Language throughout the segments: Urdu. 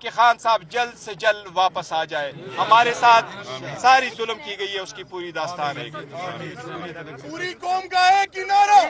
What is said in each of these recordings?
کہ خان صاحب جلد سے جلد واپس آ جائے. ہمارے ساتھ ساری ظلم کی گئی ہے, اس کی پوری داستان ہے. پوری قوم کا ہے کنارہ.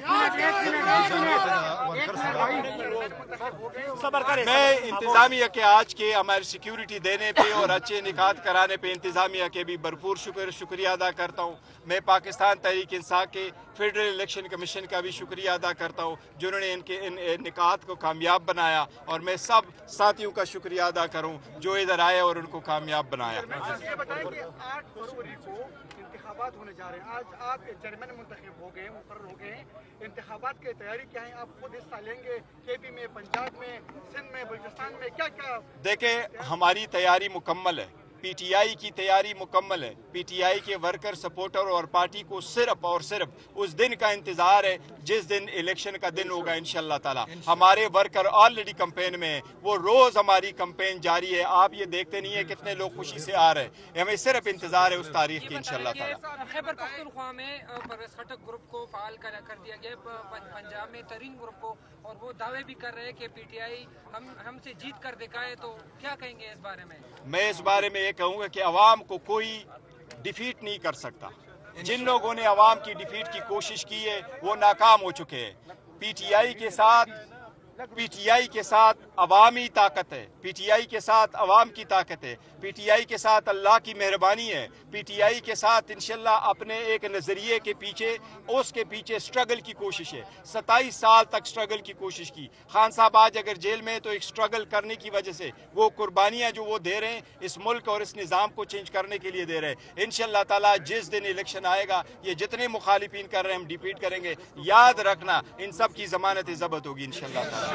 میں انتظامیہ کے آج کے ہماری سیکیورٹی دینے پہ اور اچھے نکات کرانے پہ انتظامیہ کے بھی بھرپور شکریہ ادا کرتا ہوں. میں پاکستان تحریک انصاف کے فیڈرل الیکشن کمیشن کا بھی شکریہ ادا کرتا ہوں جنہوں نے ان نکات کو کامیاب بنایا, اور میں سب ساتھیوں کا شکریہ ادا کروں جو ادھر آئے اور ان کو کامیاب بنایا. یہ بتائیں کہ 8 فروری کو انتخابات ہونے جا رہے ہیں. آج آپ چیئرمین منتخب ہو گئے, مقرر ہو گئے ہیں. انتخابات کی تیاری کیا ہے؟ آپ خود حصہ لیں گے کے پی میں, پنجاب میں, سندھ میں, بلوچستان میں, کیا کیا؟ دیکھیں, ہماری تیاری مکمل ہے, پی ٹی آئی کی تیاری مکمل ہے. پی ٹی آئی کے ورکر, سپورٹر اور پارٹی کو صرف اور صرف اس دن کا انتظار ہے جس دن الیکشن کا دن ہوگا انشاءاللہ تعالی. ہمارے ورکر آلریڈی کمپین میں ہیں, وہ روز ہماری کمپین جاری ہے. آپ یہ دیکھتے نہیں ہیں کتنے لوگ خوشی سے آ رہے ہیں. ہمیں صرف انتظار ہے اس تاریخ کی انشاءاللہ تعالی. خیبر پختونخوا میں پرویز خٹک گروپ کو فعال کر دیا گیا, پنجاب میں ترین گروپ کو, اور وہ دعوے بھی کر رہے ہیں کہ پی ٹی آئی ہم سے جیت کر دکھائے. تو کیا کہیں گے اس بارے میں؟ میں اس بارے میں یہ کہوں گا کہ عوام کو کوئی ڈیفیٹ نہیں کر سکتا. جن لوگوں نے عوام کی ڈیفیٹ کی کوشش کی ہے وہ ناکام ہو چکے ہیں. پی ٹی آئی کے ساتھ عوامی طاقت ہے, پی ٹی آئی کے ساتھ عوام کی طاقت ہے, پی ٹی آئی کے ساتھ اللہ کی مہربانی ہے, پی ٹی آئی کے ساتھ انشاءاللہ اپنے ایک نظریے کے پیچھے, اس کے پیچھے سٹرگل کی کوشش ہے. 27 سال تک سٹرگل کی کوشش کی. خان صاحب آج اگر جیل میں تو ایک سٹرگل کرنے کی وجہ سے وہ قربانیاں جو وہ دے رہے ہیں اس ملک اور اس نظام کو چینج کرنے کے لیے دے رہے ہیں. انشاءاللہ تعالی جس دن الیکشن آئے گا یہ جتنے مخالفین کر رہے ہیں ہم ڈیفیٹ کریں گے. یاد رکھنا ان سب کی ضمانت ضبط ہوگی انشاءاللہ تعالی.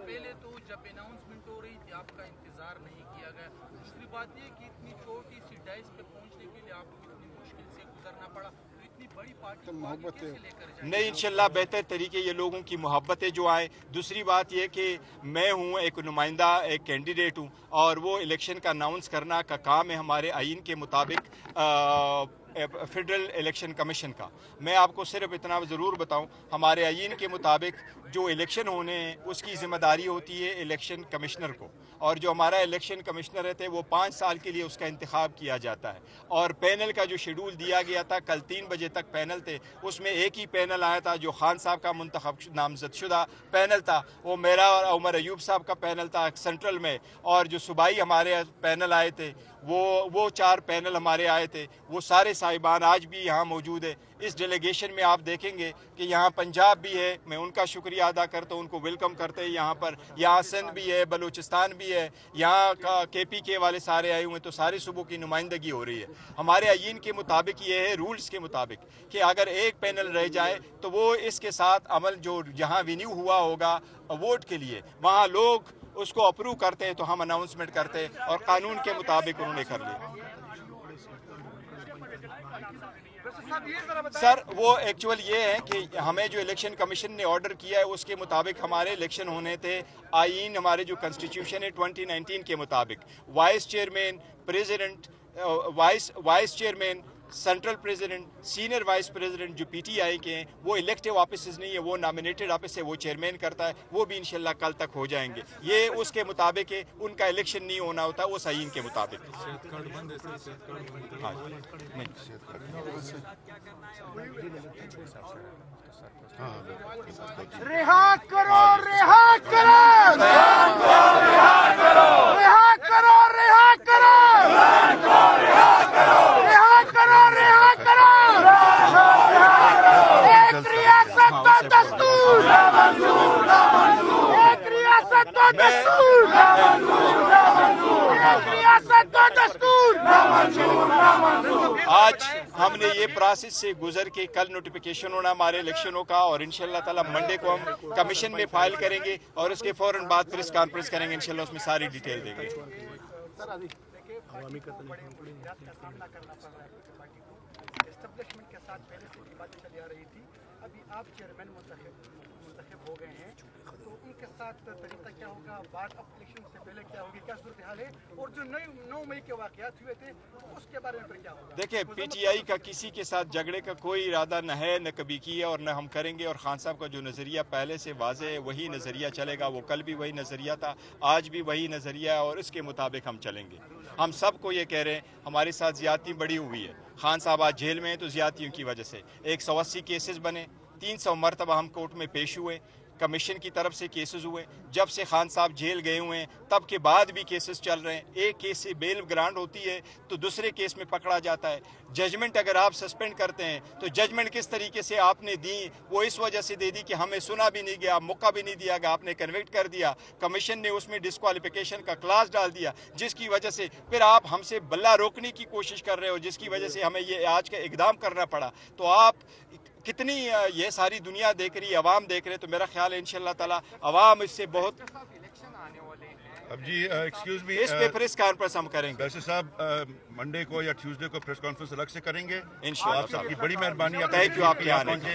پہلے تو جب اناؤنسمنٹ ہو رہی تھی آپ کا انتظار نہیں کیا گیا. دوسری بات یہ کہ اتنی چھوٹی سی ڈائس پہ پہنچنے کے لیے آپ کو اتنی مشکل سے گزرنا پڑا. تو اتنی بڑی پارٹی کو آگے کیسے لے کر جائیں؟ نہیں, انشاءاللہ بہتر طریقے یہ لوگوں کی محبتیں جو آئیں. دوسری بات یہ کہ میں ہوں ایک نمائندہ, ایک کینڈیڈیٹ ہوں, اور وہ الیکشن کا اناؤنس کرنا کا کام ہے ہمارے آئین کے مطابق فیڈرل الیکشن کمیشن کا. میں آپ کو صرف اتنا ضرور بتاؤں, ہمارے آئین کے مطابق جو الیکشن ہونے ہیں اس کی ذمہ داری ہوتی ہے الیکشن کمشنر کو, اور جو ہمارا الیکشن کمشنر رہتے ہیں وہ 5 سال کے لیے اس کا انتخاب کیا جاتا ہے. اور پینل کا جو شیڈول دیا گیا تھا, کل 3 بجے تک پینل تھے, اس میں ایک ہی پینل آیا تھا جو خان صاحب کا منتخب نامزد شدہ پینل تھا, وہ میرا اور عمر ایوب صاحب کا پینل تھا سینٹرل میں, اور جو صوبائی ہمارے پینل آئے تھے وہ 4 پینل ہمارے آئے تھے. وہ سارے صاحبان آج بھی یہاں موجود ہیں. اس ڈیلیگیشن میں آپ دیکھیں گے کہ یہاں پنجاب بھی ہے, میں ان کا شکریہ ادا کرتا ہوں, ان کو ویلکم کرتے ہیں یہاں پر. یہاں سندھ بھی ہے, بلوچستان بھی ہے, یہاں کا کے پی کے والے سارے آئے ہوئے, تو سارے صوبوں کی نمائندگی ہو رہی ہے. ہمارے آئین کے مطابق یہ ہے, رولز کے مطابق, کہ اگر ایک پینل رہ جائے تو وہ اس کے ساتھ عمل جو جہاں ونیو ہوا ہوگا ووٹ کے لیے وہاں لوگ اس کو اپروو کرتے ہیں تو ہم اناؤنسمنٹ کرتے ہیں, اور قانون کے مطابق انہوں نے کر لیا. سر وہ ایکچول یہ ہے کہ ہمیں جو الیکشن کمیشن نے آرڈر کیا ہے اس کے مطابق ہمارے الیکشن ہونے تھے. آئین ہمارے جو کنسٹیٹیوشن ہے 2019 کے مطابق vice chairman, president, vice chairman, central president, senior vice president جو پی ٹی آئی کے ہیں وہ الیکٹیو آفیسز نہیں ہے, وہ نامینیٹڈ آفس ہے, وہ چیئرمین کرتا ہے. وہ بھی انشاءاللہ کل تک ہو جائیں گے. یہ اس کے مطابق ہے, ان کا الیکشن نہیں ہونا ہوتا اس آئین کے مطابق. رہا کرو, رہا کرو, رہا کرو, رہا کرو, رہا کرو, رہا کرو, رہا کرو, رہا کرو. ایک ریاست و دستور, ایک ریاست و دستور, ایک ریاست و دستور. آج ہم نے یہ پروسیس سے گزر کے کل نوٹیفیکیشن ہونا ہمارے الیکشنوں کا, اور انشاءاللہ تعالی منڈے کو ہم کمیشن میں فائل کریں گے, اور اس کے فوراً بعد پریس کانفرنس کریں گے, انشاءاللہ اس میں ساری ڈیٹیل دیں گے. عوامی کا اسٹیبلشمنٹ کے ساتھ پہلے سے بھی باتیں چلی آ رہی تھی. ابھی آپ چیئرمین منتخب ہو گئے ہیں, تو ان کے ساتھ طریقہ کیا ہوگا, بات اب الیکشن سے پہلے کیا ہوگی, کیا صورتحال ہے, اور جو 9 مئی کے واقعات ہوئے تھے اس کے بارے میں پھر کیا ہوگا؟ دیکھیں, پی ٹی آئی کا کسی کے ساتھ جھگڑے کا کوئی ارادہ نہ ہے, نہ کبھی کیا اور نہ ہم کریں گے. اور خان صاحب کا جو نظریہ پہلے سے واضح ہے وہی نظریہ چلے گا. وہ کل بھی وہی نظریہ تھا, آج بھی وہی نظریہ ہے, اور اس کے مطابق ہم چلیں گے. ہم سب کو یہ کہہ رہے ہیں ہمارے ساتھ زیادتی بڑی ہوئی ہے. خان صاحب آج جیل میں ہیں تو زیادتیوں کی وجہ سے 180 کیسز بنے, 300 مرتبہ ہم کورٹ میں پیش ہوئے, کمیشن کی طرف سے کیسز ہوئے. جب سے خان صاحب جیل گئے ہوئے ہیں تب کے بعد بھی کیسز چل رہے ہیں. ایک کیس سے بیل گرانٹ ہوتی ہے تو دوسرے کیس میں پکڑا جاتا ہے. ججمنٹ اگر آپ سسپینڈ کرتے ہیں تو ججمنٹ کس طریقے سے آپ نے دی, وہ اس وجہ سے دے دی کہ ہمیں سنا بھی نہیں گیا, موقع بھی نہیں دیا گیا, آپ نے کنوکٹ کر دیا. کمیشن نے اس میں ڈسکوالیفیکیشن کا کلاس ڈال دیا, جس کی وجہ سے پھر آپ ہم سے بلا روکنے کی کوشش کر رہے ہو, جس کی وجہ سے ہمیں یہ آج کا اقدام کرنا پڑا. تو آپ کتنی یہ ساری دنیا دیکھ رہی, عوام دیکھ رہے, تو میرا خیال ہے انشاءاللہ تعالی عوام اس سے بہت. اب جی ایکسکیوز می, اس پہ پریس کانفرنس ہم کریں گے ویسے صاحب منڈے کو یا ٹیوزڈے کو پریس کانفرنس الگ سے کریں گے انشاءاللہ. آپ سب کی بڑی مہربانی. تھینک یو آپ کے آنے کا.